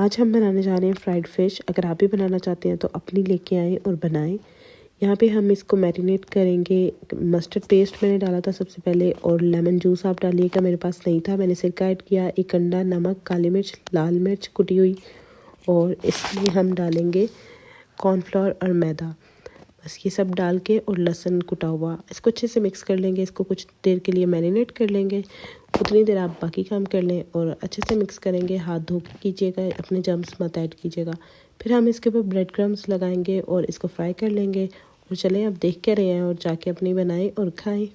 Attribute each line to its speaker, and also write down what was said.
Speaker 1: आज हम बनाने जा रहे हैं फ्राइड फ़िश। अगर आप भी बनाना चाहते हैं तो अपनी लेके आएँ और बनाएं। यहाँ पे हम इसको मैरिनेट करेंगे। मस्टर्ड पेस्ट मैंने डाला था सबसे पहले, और लेमन जूस आप डालिएगा, मेरे पास नहीं था, मैंने सिरका ऐड किया, एक अंडा, नमक, काली मिर्च, लाल मिर्च कुटी हुई, और इसमें हम डालेंगे कॉर्नफ्लोर और मैदा। बस ये सब डाल के, और लहसुन कुटा हुआ, इसको अच्छे से मिक्स कर लेंगे। इसको कुछ देर के लिए मैरिनेट कर लेंगे। उतनी देर आप बाकी काम कर लें और अच्छे से मिक्स करेंगे। हाथ धो के कीजिएगा, अपने जर्म्स मत ऐड कीजिएगा। फिर हम इसके ऊपर ब्रेड क्रम्स लगाएंगे और इसको फ्राई कर लेंगे। और चलें अब देख के रहे हैं और जाके अपनी बनाएं और खाएं।